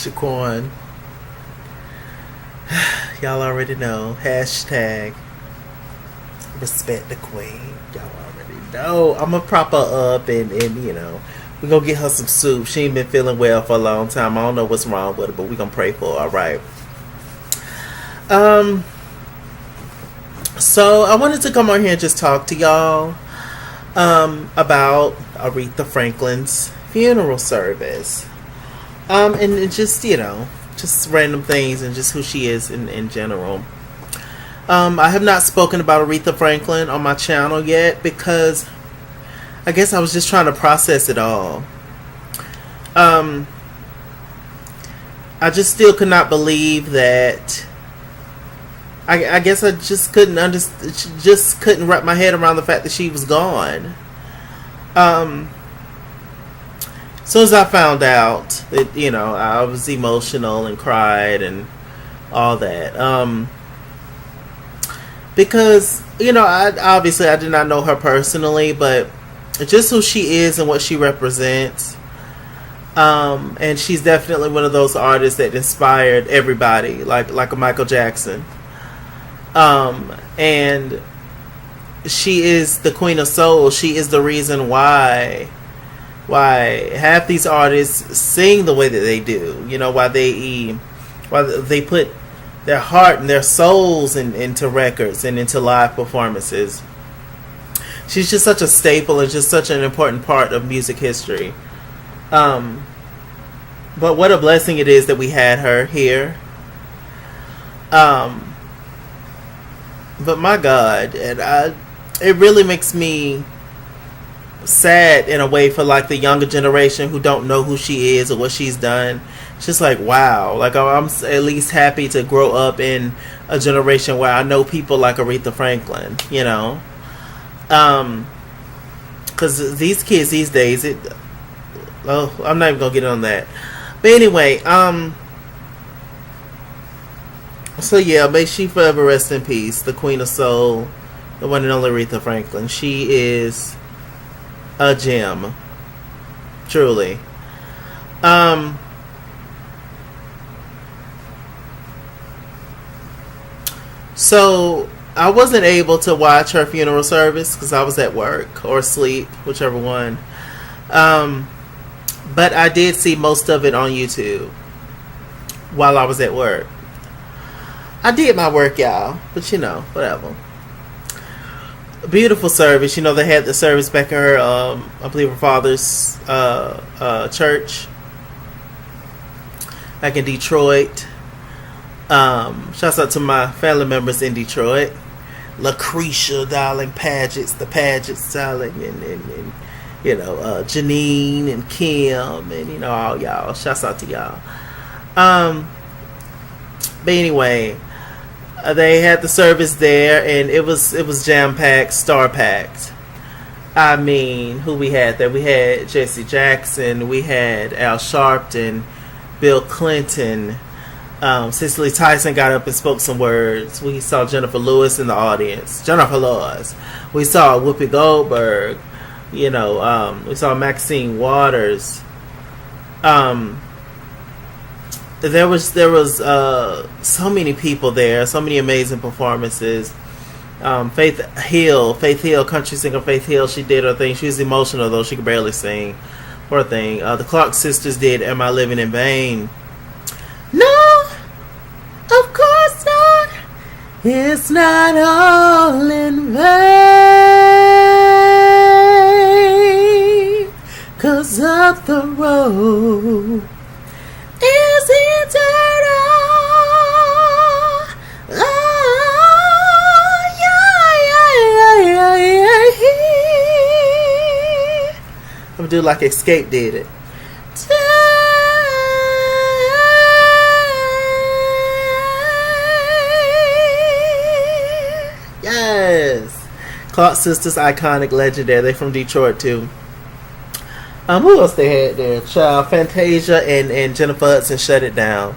Shaquan. Y'all already know. Hashtag respect the queen. Y'all already know. I'm gonna prop her up and we're gonna get her some soup. She ain't been feeling well for a long time. I don't know what's wrong with her, but we're gonna pray for her, alright. So I wanted to come on here and just talk to y'all about Aretha Franklin's funeral service. And just, just random things and just who she is in general. I have not spoken about Aretha Franklin on my channel yet because I guess I was just trying to process it all. I just still could not believe that. I guess I just couldn't couldn't wrap my head around the fact that she was gone. As soon as I found out that, I was emotional and cried and all that. Because, I did not know her personally, but just who she is and what she represents. And she's definitely one of those artists that inspired everybody, like a Michael Jackson. And she is the queen of soul. She is the reason why half these artists sing the way that they do. Why they put their heart and their souls into records and into live performances. She's just such a staple and just such an important part of music history. But what a blessing it is that we had her here. But my God, and it really makes me sad in a way for like the younger generation who don't know who she is or what she's done. It's just like, wow. Like, I'm at least happy to grow up in a generation where I know people like Aretha Franklin, because these kids these days, I'm not even gonna get on that. But anyway, so yeah, may she forever rest in peace, the queen of soul, the one and only Aretha Franklin. She is a gem, truly. So I wasn't able to watch her funeral service because I was at work or asleep, whichever one. But I did see most of it on YouTube while I was at work. I did my work, y'all, but whatever. Beautiful service. They had the service back at her, I believe her father's church back in Detroit. Shouts out to my family members in Detroit. Lucretia, darling, the Pagets, darling, and Janine and Kim, and all y'all. Shouts out to y'all. But anyway, they had the service there, and it was jam packed, star packed. I mean, who we had there? We had Jesse Jackson, we had Al Sharpton, Bill Clinton. Cicely Tyson got up and spoke some words. We saw Jennifer Lewis in the audience. Jennifer Lewis. We saw Whoopi Goldberg. We saw Maxine Waters. There was so many people there, so many amazing performances. Faith Hill, country singer Faith Hill, she did her thing. She was emotional though; she could barely sing. Poor thing. The Clark sisters did "Am I Living in Vain?" No, of course not. It's not all in vain, 'cause up the road is eternal. Oh, yeah. I'm gonna do like Escape did it. Yes. Clark sisters, iconic, legendary. They from Detroit too. Who else they had there? Child, Fantasia and Jennifer Hudson shut it down.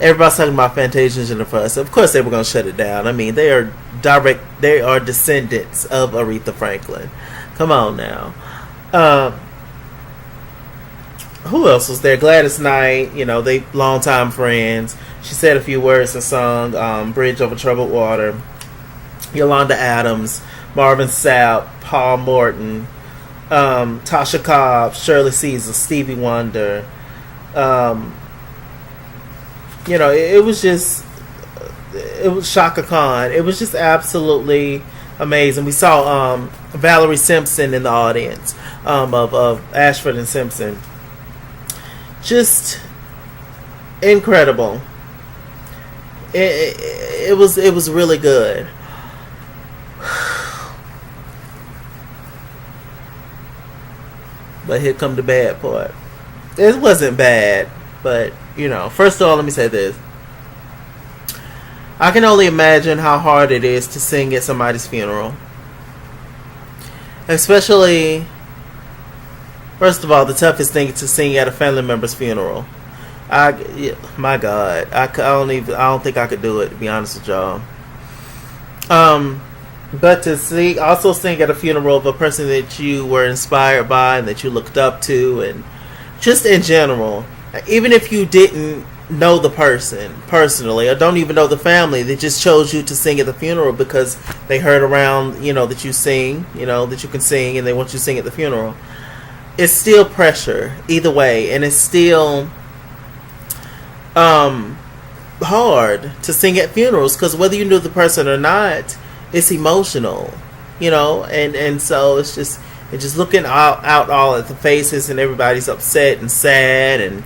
Everybody's talking about Fantasia and Jennifer Hudson. Of course they were going to shut it down. I mean, they are descendants of Aretha Franklin. Come on now. Who else was there? Gladys Knight, they longtime friends. She said a few words and sung Bridge Over Troubled Water. Yolanda Adams, Marvin Sapp, Paul Morton, Tasha Cobbs, Shirley Caesar, Stevie Wonder. It was Shaka Khan. It was just absolutely amazing. We saw Valerie Simpson in the audience of Ashford and Simpson. Just incredible. It was really good. But here come the bad part. It wasn't bad, but first of all, let me say this. I can only imagine how hard it is to sing at somebody's funeral. Especially, first of all, the toughest thing is to sing at a family member's funeral. My God, I don't think I could do it, to be honest with y'all. But to sing at a funeral of a person that you were inspired by and that you looked up to, and just in general, even if you didn't know the person personally or don't even know the family, they just chose you to sing at the funeral because they heard around, that you sing, that you can sing, and they want you to sing at the funeral. It's still pressure either way, and it's still hard to sing at funerals because whether you knew the person or not, it's emotional, and so it's just looking out all at the faces, and everybody's upset and sad, and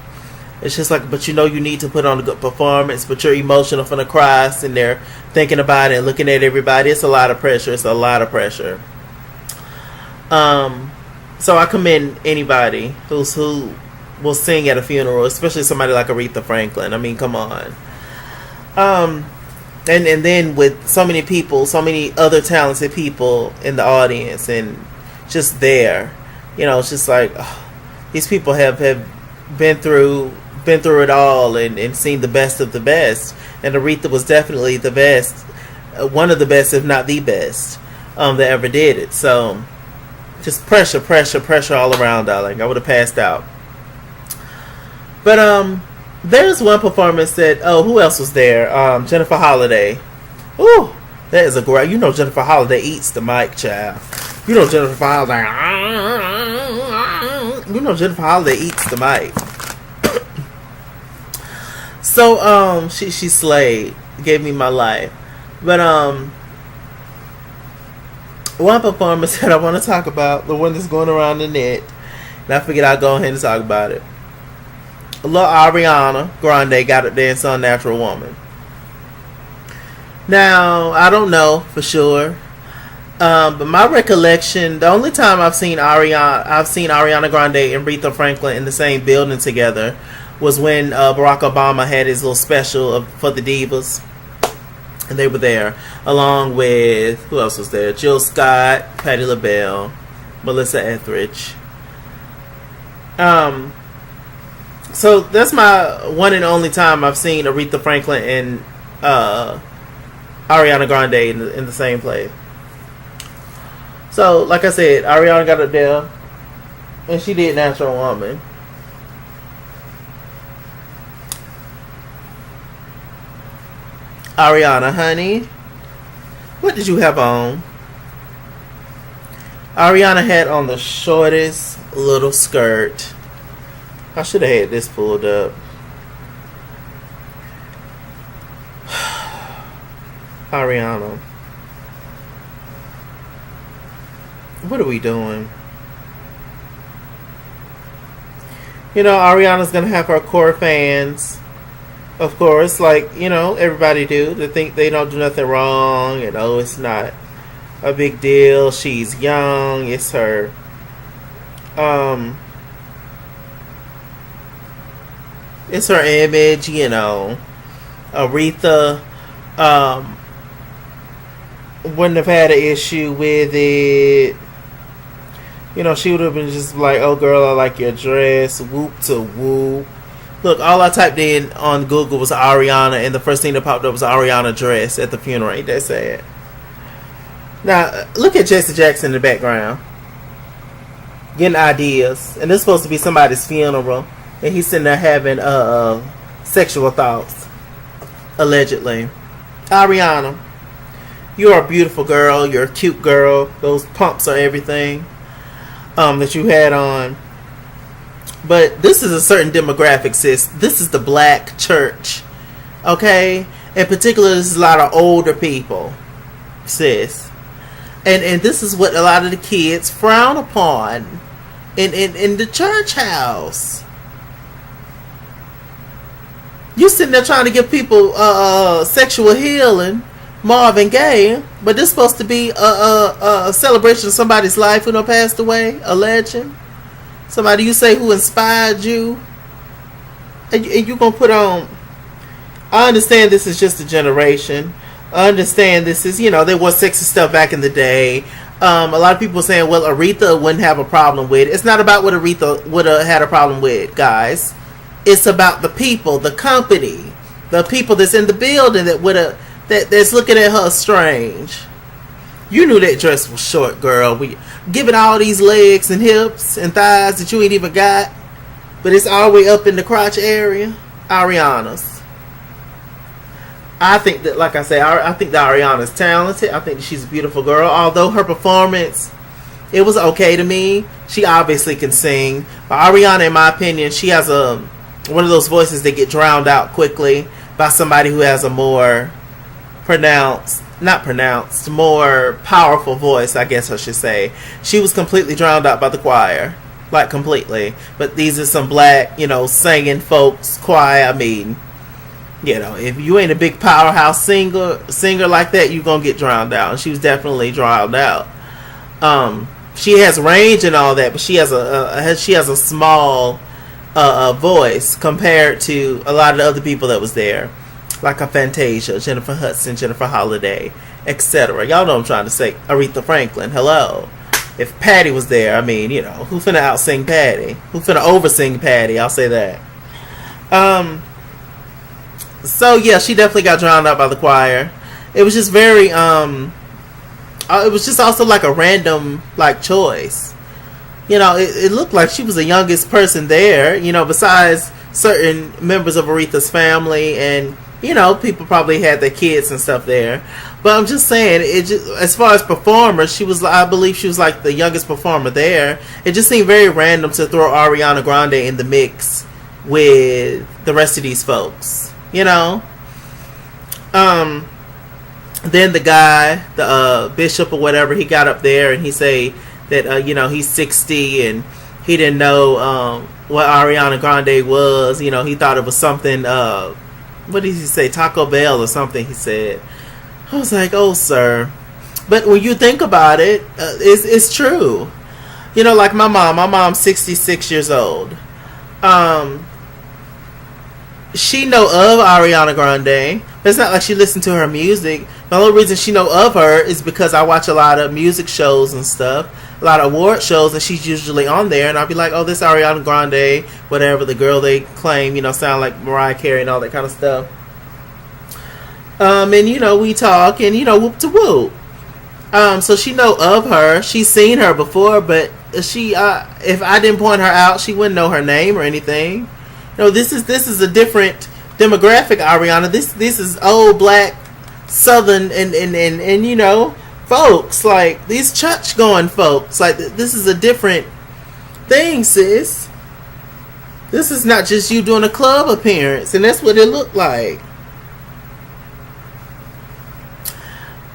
it's just like, but you need to put on a good performance, but you're emotional from the cry, and they're thinking about it and looking at everybody. It's a lot of pressure. So I commend anybody who will sing at a funeral, especially somebody like Aretha Franklin. I mean, come on. And then with so many people, so many other talented people in the audience, and just there, it's just like these people have been through it all and seen the best of the best. And Aretha was definitely the best, one of the best, if not the best, that ever did it. So just pressure all around, darling. I would have passed out. But there's one performance that, who else was there? Jennifer Holliday. Ooh, that is a great, Jennifer Holliday eats the mic, child. Jennifer Holliday. Jennifer Holliday eats the mic. So, she slayed, gave me my life. But, one performance that I want to talk about, the one that's going around the net, and I figured I'd go ahead and talk about it. Little Ariana Grande got up there and sung Natural Woman. Now, I don't know for sure, but my recollection, the only time I've seen Ariana Grande and Aretha Franklin in the same building together was when Barack Obama had his little special for the divas, and they were there along with, who else was there? Jill Scott, Patti LaBelle, Melissa Etheridge. So that's my one and only time I've seen Aretha Franklin and Ariana Grande in the same place. So, like I said, Ariana got up there and she did Natural Woman. Ariana, honey, what did you have on? Ariana had on the shortest little skirt. I should have had this pulled up. Ariana, what are we doing? Ariana's gonna have her core fans, of course, like everybody do. They think they don't do nothing wrong, and it's not a big deal. She's young. It's her. It's her image, Aretha wouldn't have had an issue with it. She would have been just like, oh girl, I like your dress, whoop to whoop. Look, all I typed in on Google was Ariana, and the first thing that popped up was Ariana dress at the funeral. Ain't that sad? Now, look at Jesse Jackson in the background. getting ideas, and this is supposed to be somebody's funeral, and he's sitting there having sexual thoughts, allegedly. Ariana, you're a beautiful girl. You're a cute girl. Those pumps are everything that you had on. But this is a certain demographic, sis. This is the black church, okay? In particular, this is a lot of older people, sis. And this is what a lot of the kids frown upon in the church house. You sitting there trying to give people sexual healing, Marvin Gaye, but this supposed to be a celebration of somebody's life who done passed away, a legend. Somebody you say who inspired you, and you gonna put on. I understand this is just a generation. I understand this is, there was sexy stuff back in the day. A lot of people saying, well, Aretha wouldn't have a problem with it. It's not about what Aretha would have had a problem with, guys. It's about the people, the company, the people that's in the building that's looking at her strange. You knew that dress was short, girl. We giving all these legs and hips and thighs that you ain't even got, but it's all the way up in the crotch area. Ariana's. I think that, like I say, I think that Ariana's talented. I think that she's a beautiful girl. Although her performance, it was okay to me. She obviously can sing, but Ariana, in my opinion, she has one of those voices that get drowned out quickly by somebody who has a more more powerful voice, I guess I should say. She was completely drowned out by the choir. Like, completely. But these are some black, singing folks, choir. I mean, if you ain't a big powerhouse singer like that, you're going to get drowned out. And she was definitely drowned out. She has range and all that, but she has a small voice compared to a lot of the other people that was there. Like a Fantasia, Jennifer Hudson, Jennifer Holliday, etc. Y'all know what I'm trying to say. Aretha Franklin, hello. If Patty was there, I mean, who finna out-sing Patty? Who finna over-sing Patty? I'll say that. So, yeah, she definitely got drowned out by the choir. It was just very, it was just also like a random, choice. It looked like she was the youngest person there, besides certain members of Aretha's family, and people probably had their kids and stuff there. But I'm just saying, as far as performers, I believe she was like the youngest performer there. It just seemed very random to throw Ariana Grande in the mix with the rest of these folks. Then the guy, the bishop or whatever, he got up there and he say that he's 60 and he didn't know what Ariana Grande was. He thought it was something. What did he say? Taco Bell or something, he said. I was like, oh, sir. But when you think about it, it's true. Like my mom's 66 years old. She know of Ariana Grande. But it's not like she listened to her music. The only reason she know of her is because I watch a lot of music shows and stuff. A lot of award shows, and she's usually on there, and I'll be like, oh, this Ariana Grande, whatever, the girl they claim, sound like Mariah Carey and all that kind of stuff. And, we talk, and, whoop to whoop. So she know of her. She's seen her before, but she, if I didn't point her out, she wouldn't know her name or anything. This is a different demographic, Ariana. This is old, black, southern, and folks, like these church going folks, like this is a different thing, sis. This is not just you doing a club appearance, and that's what it looked like.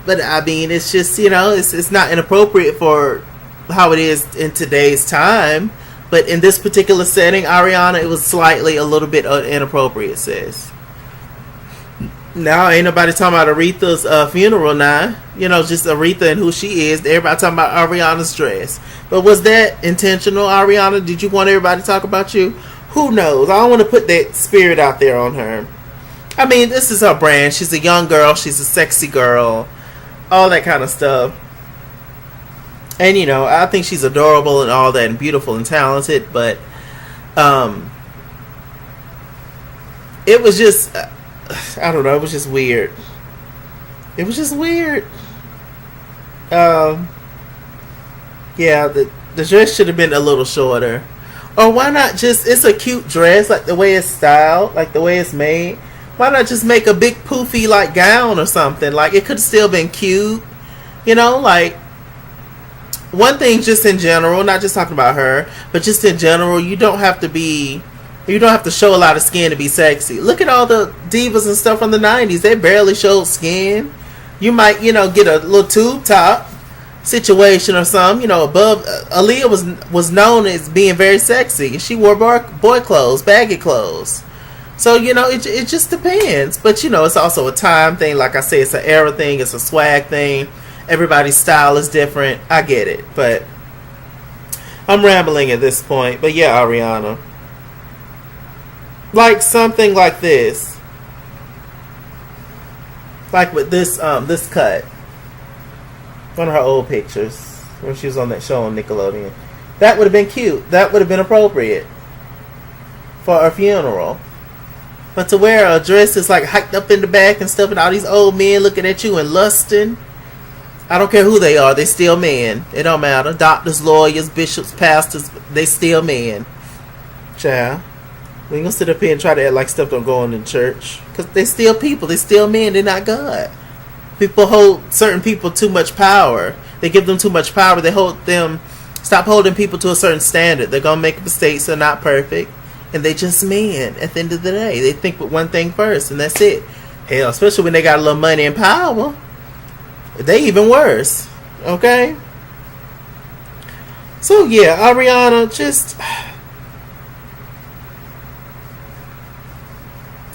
But I mean, it's just it's not inappropriate for how it is in today's time, but in this particular setting, Ariana, it was slightly a little bit inappropriate, sis. Now ain't nobody talking about Aretha's funeral now. Just Aretha and who she is. Everybody talking about Ariana's dress. But was that intentional, Ariana? Did you want everybody to talk about you? Who knows? I don't want to put that spirit out there on her. I mean, this is her brand. She's a young girl. She's a sexy girl. All that kind of stuff. And, I think she's adorable and all that and beautiful and talented. But it was just... I don't know. It was just weird. Yeah, The dress should have been a little shorter. Or why not just, it's a cute dress, like the way it's styled, like the way it's made. Why not just make a big poofy like gown or something? Like it could have still been cute. You know, like one thing just in general, not just talking about her, but just in general, you don't have to show a lot of skin to be sexy. Look at all the divas and stuff from the 90s. They barely showed skin. You might, get a little tube top situation or something, above. Aaliyah was known as being very sexy. She wore boy clothes, baggy clothes. So, it just depends. But, it's also a time thing. Like I say, it's an era thing. It's a swag thing. Everybody's style is different. I get it. But I'm rambling at this point. But yeah, Ariana. Like something like this. Like with this cut. One of her old pictures. When she was on that show on Nickelodeon. That would have been cute. That would have been appropriate. For a funeral. But to wear a dress that's like hiked up in the back and stuff, and all these old men looking at you and lusting. I don't care who they are, they still men. It don't matter. Doctors, lawyers, bishops, pastors, they still men. Child. We ain't gonna sit up here and try to act like stuff don't go on in church. Because they still people, they still men, they're not God. People hold certain people too much power. They give them too much power. They stop holding people to a certain standard. They're gonna make mistakes, they're not perfect. And they just men at the end of the day. They think with one thing first, and that's it. Hell, especially when they got a little money and power. They even worse. Okay? So yeah, Ariana, just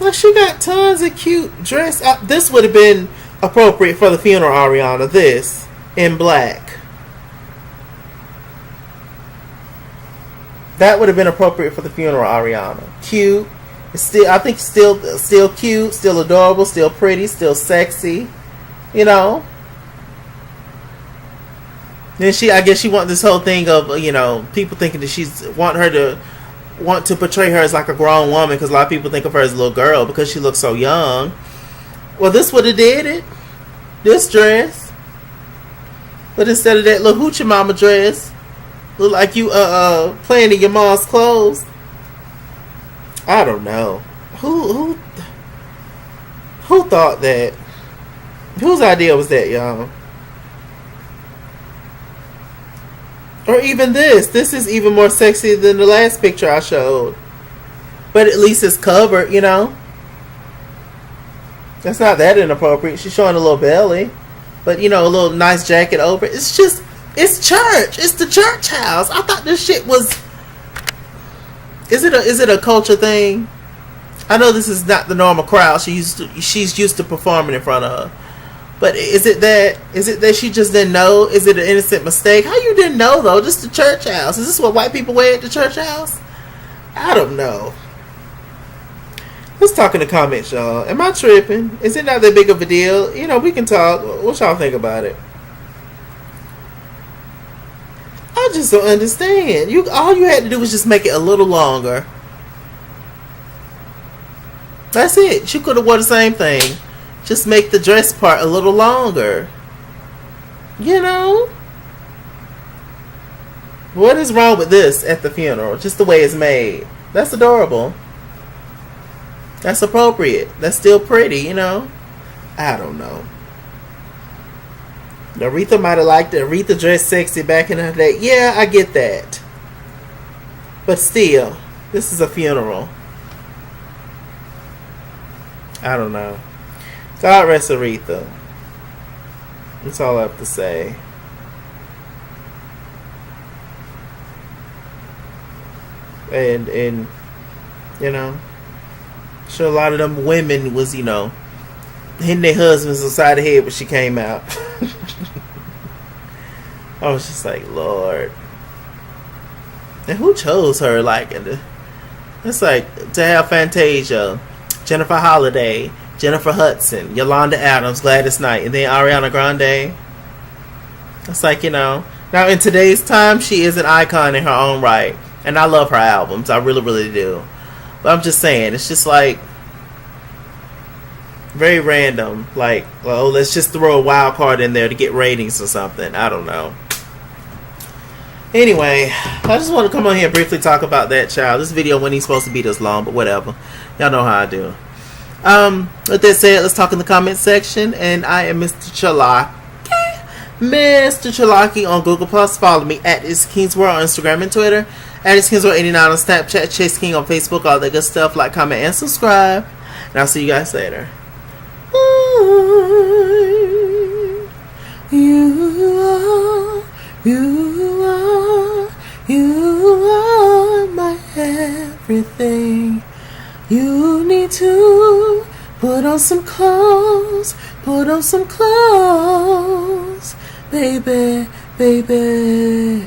like she got tons of cute dress. This would have been appropriate for the funeral, Ariana. This in black. That would have been appropriate for the funeral, Ariana. Cute. It's still, I think, still cute, still adorable, still pretty, still sexy. Then I guess she want this whole thing of, people thinking that want to portray her as like a grown woman, because a lot of people think of her as a little girl because she looks so young. Well, this would have did it. This dress. But instead of that little hoochie mama dress, look like you playing in your mom's clothes. I don't know. Who thought that? Whose idea was that, y'all? Or even this. This is even more sexy than the last picture I showed. But at least it's covered, That's not that inappropriate. She's showing a little belly. But, a little nice jacket over. It's just, it's church. It's the church house. I thought this shit was... Is it a culture thing? I know this is not the normal crowd she's used to performing in front of. But is it that she just didn't know? Is it an innocent mistake? How you didn't know though? Just the church house. Is this what white people wear at the church house? I don't know. Let's talk in the comments, y'all. Am I tripping? Is it not that big of a deal? We can talk. What y'all think about it? I just don't understand. All you had to do was just make it a little longer. That's it. She could have worn the same thing. Just make the dress part a little longer. What is wrong with this at the funeral? Just the way it's made. That's adorable. That's appropriate. That's still pretty, I don't know. Aretha might have liked it. Aretha dressed sexy back in her day. Yeah, I get that. But still, this is a funeral. I don't know. God rest Aretha. That's all I have to say. And sure a lot of them women was, hitting their husbands inside the head when she came out. I was just like, Lord. And who chose her? It's like to have Fantasia, Jennifer Holliday, Jennifer Hudson, Yolanda Adams, Gladys Knight, and then Ariana Grande. It's like, now in today's time, she is an icon in her own right. And I love her albums. I really, really do. But I'm just saying, it's just like very random. Like, let's just throw a wild card in there to get ratings or something. I don't know. Anyway, I just want to come on here and briefly talk about that, child. This video wasn't even supposed to be this long, but whatever. Y'all know how I do. With that said, let's talk in the comment section. And I am Mr. Chalaki. Mr. Chalaki on Google Plus. Follow me at ItsKingsWorld on Instagram and Twitter. At ItsKingsWorld89 on Snapchat. Chase King on Facebook. All that good stuff. Like, comment, and subscribe. And I'll see you guys later. You are my everything. You need to put on some clothes, baby, baby.